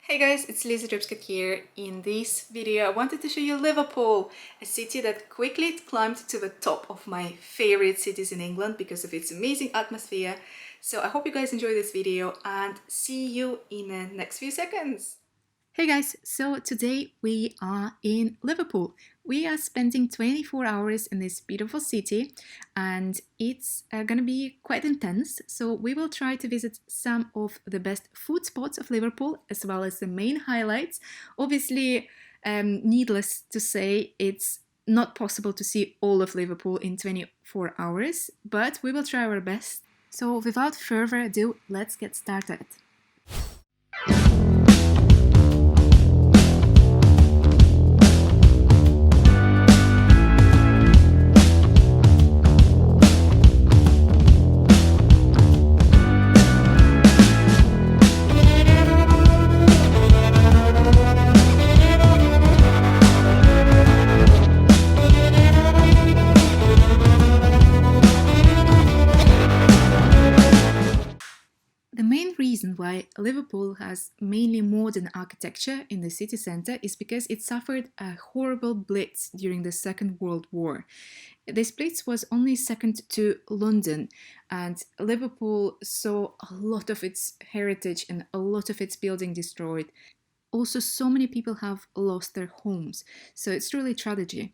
Hey guys, it's Tripsget here. In this video I wanted to show you Liverpool, a city that quickly climbed to the top of my favorite cities in England because of its amazing atmosphere. So I hope you guys enjoy this video and see you in the next few seconds. Hey guys, so today we are in Liverpool. We are spending 24 hours in this beautiful city and it's gonna be quite intense. So we will try to visit some of the best food spots of Liverpool as well as the main highlights. Obviously, needless to say, it's not possible to see all of Liverpool in 24 hours, but we will try our best. So without further ado, let's get started. Why Liverpool has mainly modern architecture in the city centre is because it suffered a horrible blitz during the Second World War. This blitz was only second to London, and Liverpool saw a lot of its heritage and a lot of its building destroyed. Also, so many people have lost their homes, so it's truly a tragedy.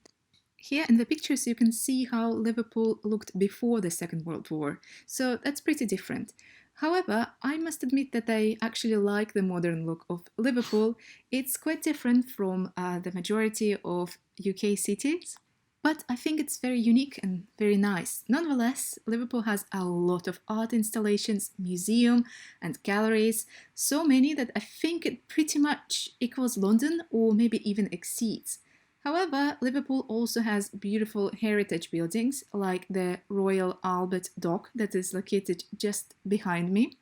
Here in the pictures you can see how Liverpool looked before the Second World War, so that's pretty different. However, I must admit that I actually like the modern look of Liverpool. It's quite different from the majority of UK cities, but I think it's very unique and very nice. Nonetheless, Liverpool has a lot of art installations, museums and galleries, so many that I think it pretty much equals London or maybe even exceeds. However, Liverpool also has beautiful heritage buildings like the Royal Albert Dock that is located just behind me.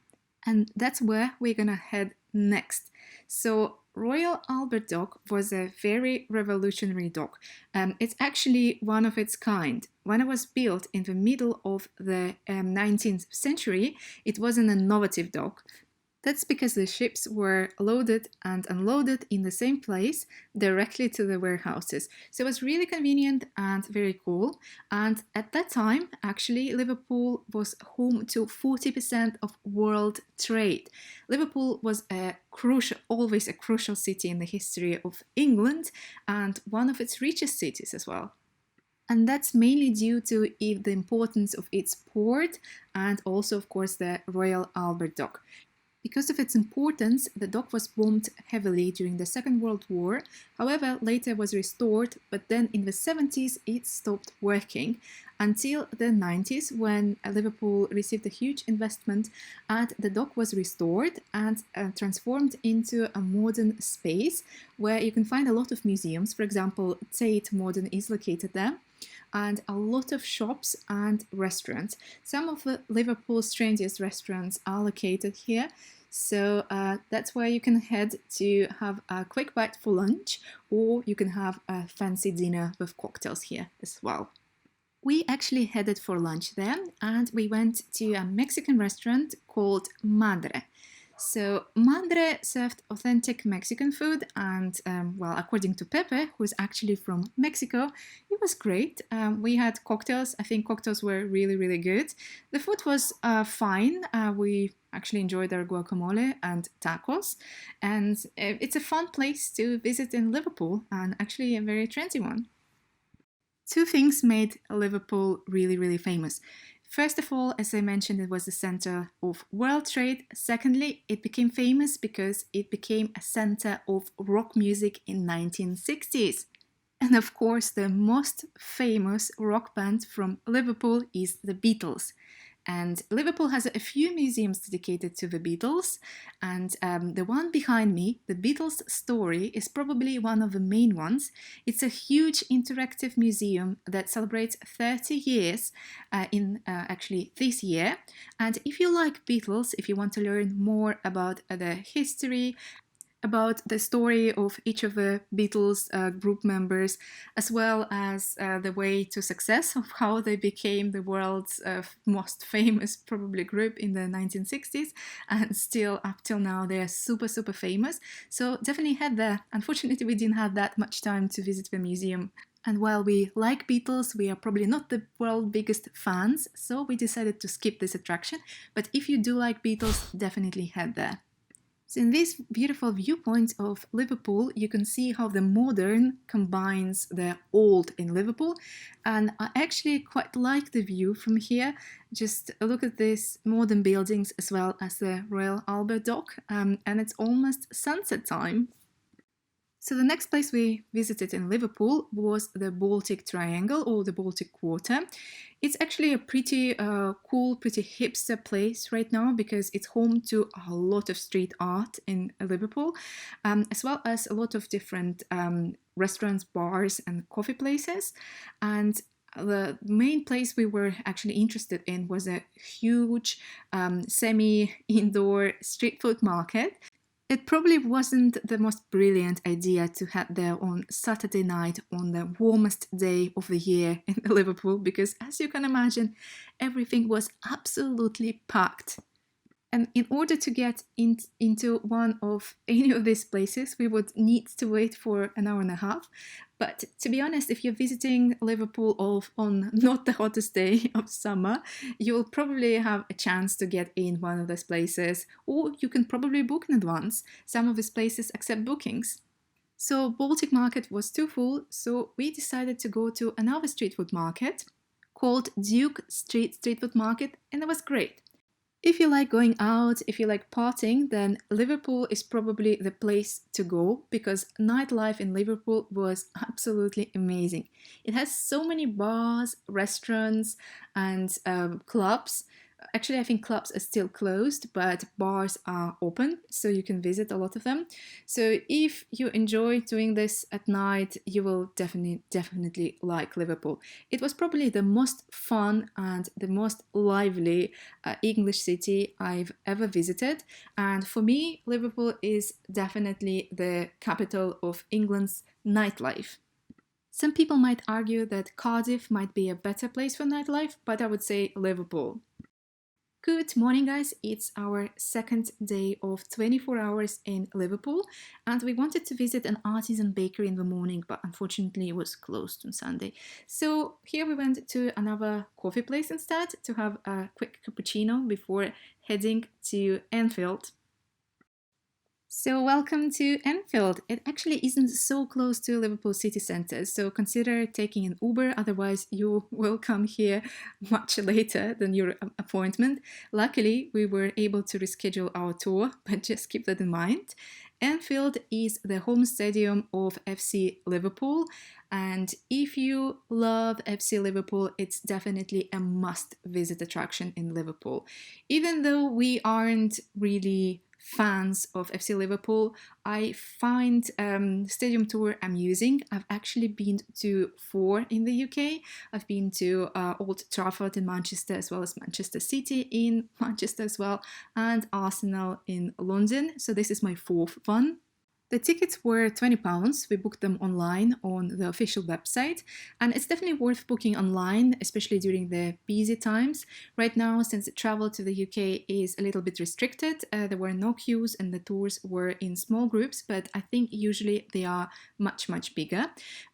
And that's where we're gonna head next. So Royal Albert Dock was a very revolutionary dock. It's actually one of its kind. When it was built in the middle of the 19th century, it was an innovative dock. That's because the ships were loaded and unloaded in the same place, directly to the warehouses. So it was really convenient and very cool. And at that time, actually, Liverpool was home to 40% of world trade. Liverpool was always a crucial city in the history of England and one of its richest cities as well. And that's mainly due to the importance of its port and also, of course, the Royal Albert Dock. Because of its importance, the dock was bombed heavily during the Second World War, however later was restored, but then in the 70s it stopped working until the 90s when Liverpool received a huge investment and the dock was restored and transformed into a modern space where you can find a lot of museums. For example, Tate Modern is located there, and a lot of shops and restaurants. Some of Liverpool's trendiest restaurants are located here, so that's where you can head to have a quick bite for lunch, or you can have a fancy dinner with cocktails here as well. We actually headed for lunch there, and we went to a Mexican restaurant called Madre. So Madre served authentic Mexican food and, well, according to Pepe, who's actually from Mexico, it was great. We had cocktails. I think cocktails were really, really good. The food was fine. We actually enjoyed our guacamole and tacos. And it's a fun place to visit in Liverpool and actually a very trendy one. Two things made Liverpool really, really famous. First of all, as I mentioned, it was the center of world trade. Secondly, it became famous because it became a center of rock music in 1960s. And of course, the most famous rock band from Liverpool is the Beatles. And Liverpool has a few museums dedicated to the Beatles, and the one behind me, the Beatles Story, is probably one of the main ones. It's a huge interactive museum that celebrates 30 years in actually this year. And if you like Beatles, if you want to learn more about the history, about the story of each of the Beatles group members, as well as the way to success of how they became the world's most famous probably group in the 1960s, and still up till now they are super famous. So definitely head there. Unfortunately, we didn't have that much time to visit the museum. And while we like Beatles, we are probably not the world's biggest fans, so we decided to skip this attraction. But if you do like Beatles, definitely head there. So in this beautiful viewpoint of Liverpool, you can see how the modern combines the old in Liverpool. And I actually quite like the view from here. Just look at these modern buildings as well as the Royal Albert Dock. And it's almost sunset time. So the next place we visited in Liverpool was the Baltic Triangle or the Baltic Quarter. It's actually a pretty cool, pretty hipster place right now because it's home to a lot of street art in Liverpool, as well as a lot of different restaurants, bars and coffee places. And the main place we were actually interested in was a huge semi-indoor street food market. It probably wasn't the most brilliant idea to head there on Saturday night on the warmest day of the year in Liverpool because, as you can imagine, everything was absolutely packed. And in order to get into one of any of these places, we would need to wait for an hour and a half. But to be honest, if you're visiting Liverpool on not the hottest day of summer, you'll probably have a chance to get in one of those places, or you can probably book in advance. Some of these places accept bookings. So Baltic Market was too full, so we decided to go to another street food market called Duke Street Food Market, and it was great. If you like going out, if you like partying, then Liverpool is probably the place to go because nightlife in Liverpool was absolutely amazing. It has so many bars, restaurants, and clubs. Actually, I think clubs are still closed, but bars are open, so you can visit a lot of them. So if you enjoy doing this at night, you will definitely like Liverpool. It was probably the most fun and the most lively English city I've ever visited. And for me, Liverpool is definitely the capital of England's nightlife. Some people might argue that Cardiff might be a better place for nightlife, but I would say Liverpool. Good morning, guys. It's our second day of 24 hours in Liverpool, and we wanted to visit an artisan bakery in the morning, but unfortunately it was closed on Sunday. So here we went to another coffee place instead to have a quick cappuccino before heading to Anfield. So welcome to Anfield. It actually isn't so close to Liverpool city centre, so consider taking an Uber, otherwise you will come here much later than your appointment. Luckily, we were able to reschedule our tour, but just keep that in mind. Anfield is the home stadium of FC Liverpool, and if you love FC Liverpool, it's definitely a must-visit attraction in Liverpool. Even though we aren't really fans of FC Liverpool, I find stadium tour amusing. I've actually been to 4 in the UK. I've been to Old Trafford in Manchester, as well as Manchester City in Manchester as well, and Arsenal in London. So this is my 4th one. The tickets were £20. We booked them online on the official website, and it's definitely worth booking online, especially during the busy times. Right now, since travel to the UK is a little bit restricted, there were no queues and the tours were in small groups, but I think usually they are much bigger.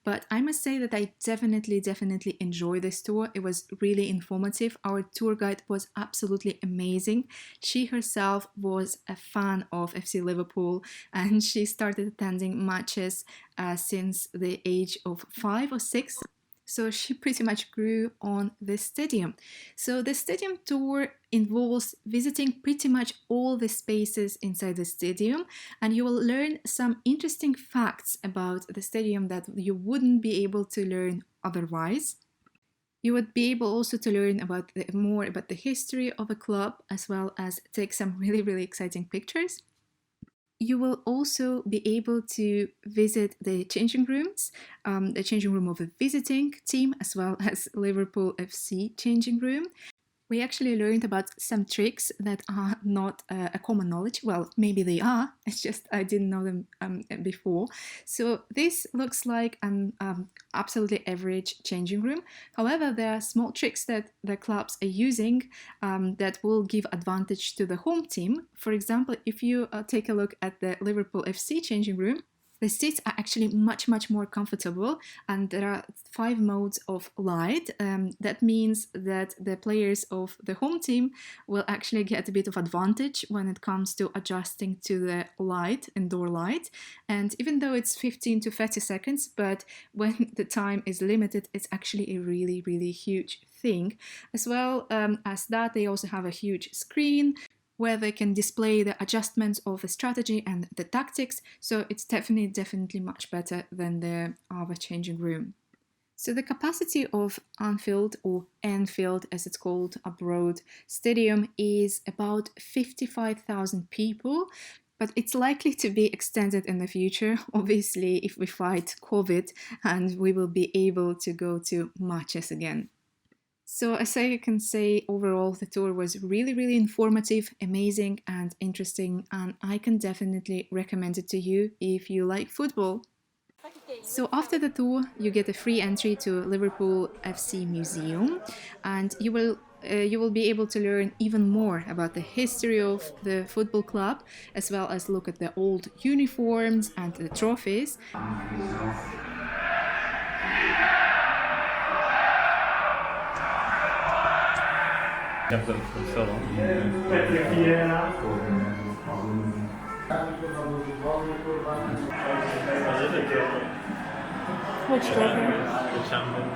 But I must say that I definitely enjoyed this tour. It was really informative. Our tour guide was absolutely amazing. She herself was a fan of FC Liverpool, and she started attending matches since the age of 5 or 6. So she pretty much grew on the stadium. So the stadium tour involves visiting pretty much all the spaces inside the stadium, and you will learn some interesting facts about the stadium that you wouldn't be able to learn otherwise. You would be able also to learn about more about the history of a club, as well as take some really exciting pictures. You will also be able to visit the changing rooms, the changing room of a visiting team, as well as Liverpool FC changing room. We actually learned about some tricks that are not a common knowledge. Well, maybe they are, it's just I didn't know them before. So this looks like an absolutely average changing room. However, there are small tricks that the clubs are using that will give advantage to the home team. For example, if you take a look at the Liverpool FC changing room, the seats are actually much more comfortable, and there are 5 modes of light. That means that the players of the home team will actually get a bit of advantage when it comes to adjusting to the light, indoor light. And even though it's 15 to 30 seconds, but when the time is limited, it's actually a really huge thing. As well as that, they also have a huge screen where they can display the adjustments of the strategy and the tactics, so it's definitely much better than the other changing room. So the capacity of Anfield, or Anfield as it's called abroad, stadium is about 55,000 people, but it's likely to be extended in the future, obviously if we fight COVID and we will be able to go to matches again. So as I can say, overall the tour was really informative, amazing and interesting, and I can definitely recommend it to you if you like football. So after the tour, you get a free entry to Liverpool FC Museum, and you will be able to learn even more about the history of the football club, as well as look at the old uniforms and the trophies. Which trophy? The champion.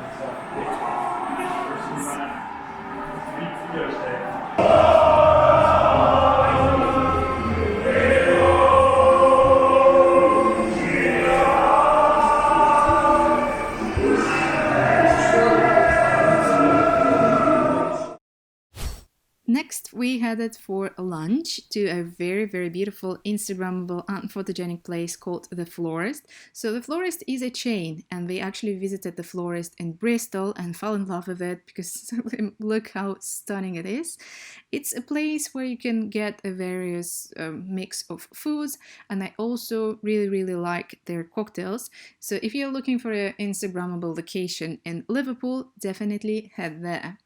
Next, we headed for lunch to a very beautiful, Instagrammable and photogenic place called The Florist. So The Florist is a chain, and we actually visited The Florist in Bristol and fell in love with it because look how stunning it is. It's a place where you can get a various mix of foods, and I also really like their cocktails. So if you're looking for an Instagrammable location in Liverpool, definitely head there.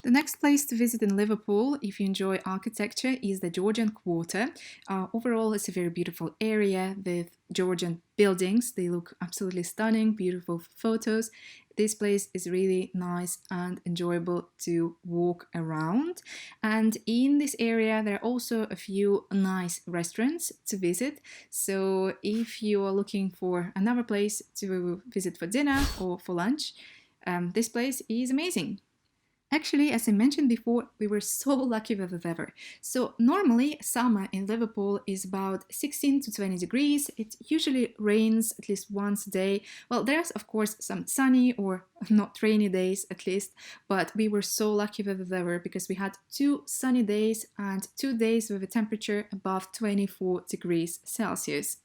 The next place to visit in Liverpool, if you enjoy architecture, is the Georgian Quarter. Overall, it's a very beautiful area with Georgian buildings. They look absolutely stunning, beautiful photos. This place is really nice and enjoyable to walk around. And in this area, there are also a few nice restaurants to visit. So if you are looking for another place to visit for dinner or for lunch, this place is amazing. Actually, as I mentioned before, we were so lucky with the weather. So normally summer in Liverpool is about 16 to 20 degrees. It usually rains at least once a day. Well, there's of course some sunny or not rainy days at least, but we were so lucky with the weather because we had 2 sunny days and 2 days with a temperature above 24 degrees Celsius.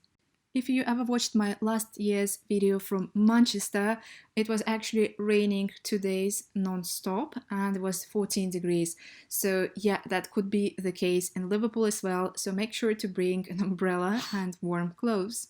If you ever watched my last year's video from Manchester, it was actually raining 2 days non-stop and it was 14 degrees. So yeah, that could be the case in Liverpool as well, so make sure to bring an umbrella and warm clothes.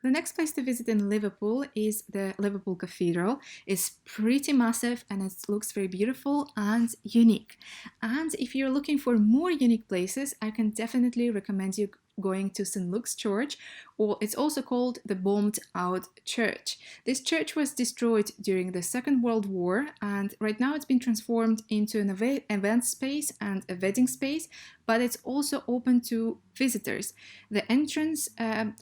The next place to visit in Liverpool is the Liverpool Cathedral. It's pretty massive and it looks very beautiful and unique. And if you're looking for more unique places, I can definitely recommend you going to St. Luke's Church, or it's also called the bombed out church. This church was destroyed during the Second World War, and right now it's been transformed into an event space and a wedding space, but it's also open to visitors. The entrance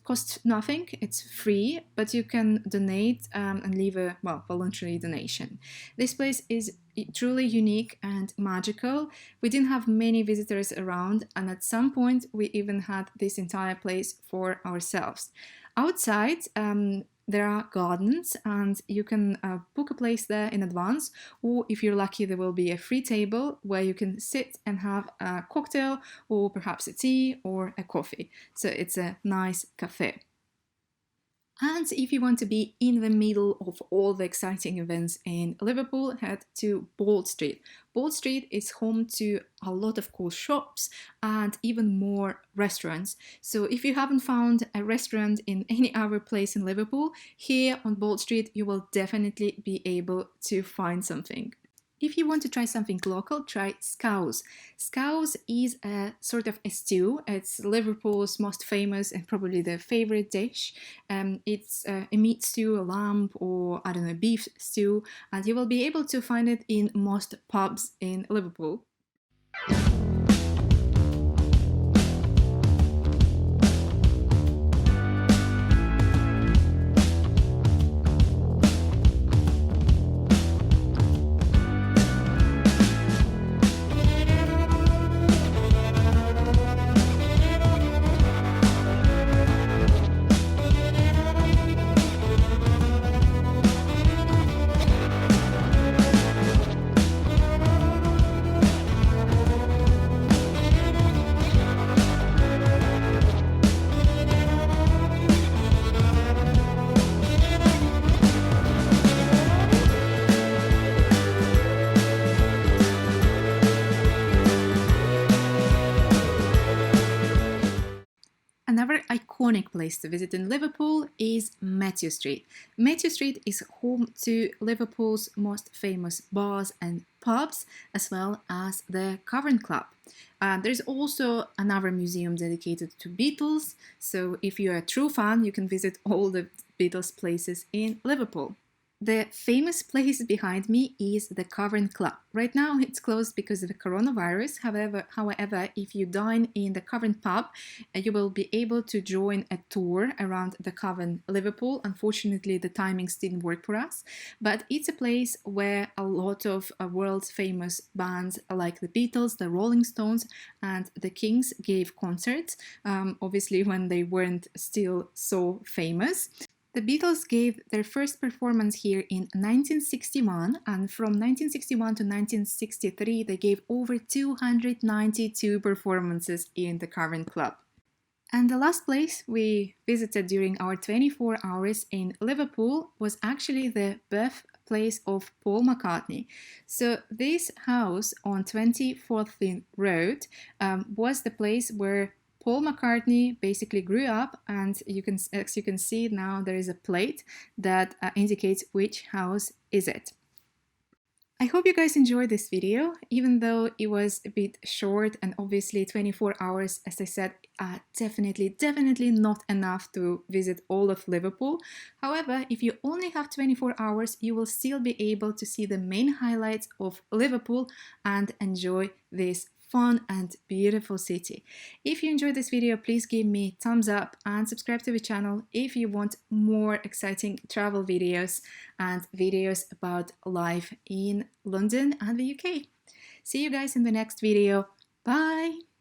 costs nothing, it's free, but you can donate and leave a voluntary donation. This place is truly unique and magical. We didn't have many visitors around, and at some point we even had this entire place for ourselves. Outside, there are gardens, and you can book a place there in advance, or if you're lucky, there will be a free table where you can sit and have a cocktail, or perhaps a tea or a coffee. So it's a nice cafe. And if you want to be in the middle of all the exciting events in Liverpool, head to Bold Street. Bold Street is home to a lot of cool shops and even more restaurants. So if you haven't found a restaurant in any other place in Liverpool, here on Bold Street you will definitely be able to find something. If you want to try something local, try scouse. Scouse is a sort of a stew. It's Liverpool's most famous and probably the favorite dish. It's a meat stew, a lamb, or I don't know, beef stew, and you will be able to find it in most pubs in Liverpool. Another iconic place to visit in Liverpool is Matthew Street. Matthew Street is home to Liverpool's most famous bars and pubs, as well as the Cavern Club. There's also another museum dedicated to Beatles, so if you're a true fan, you can visit all the Beatles places in Liverpool. The famous place behind me is the Cavern Club. Right now it's closed because of the coronavirus. However, if you dine in the Cavern pub, you will be able to join a tour around the Cavern Liverpool. Unfortunately, the timings didn't work for us, but it's a place where a lot of world's famous bands like the Beatles, the Rolling Stones, and the Kings gave concerts, obviously when they weren't still so famous. The Beatles gave their first performance here in 1961, and from 1961 to 1963 they gave over 292 performances in the Cavern Club. And the last place we visited during our 24 hours in Liverpool was actually the birthplace of Paul McCartney. So this house on 24th Road was the place where Paul McCartney basically grew up, and as you can see now, there is a plate that indicates which house is it. I hope you guys enjoyed this video, even though it was a bit short, and obviously 24 hours, as I said, definitely not enough to visit all of Liverpool. However, if you only have 24 hours, you will still be able to see the main highlights of Liverpool and enjoy this fun and beautiful city. If you enjoyed this video, please give me a thumbs up and subscribe to the channel if you want more exciting travel videos and videos about life in London and the UK. See you guys in the next video. Bye!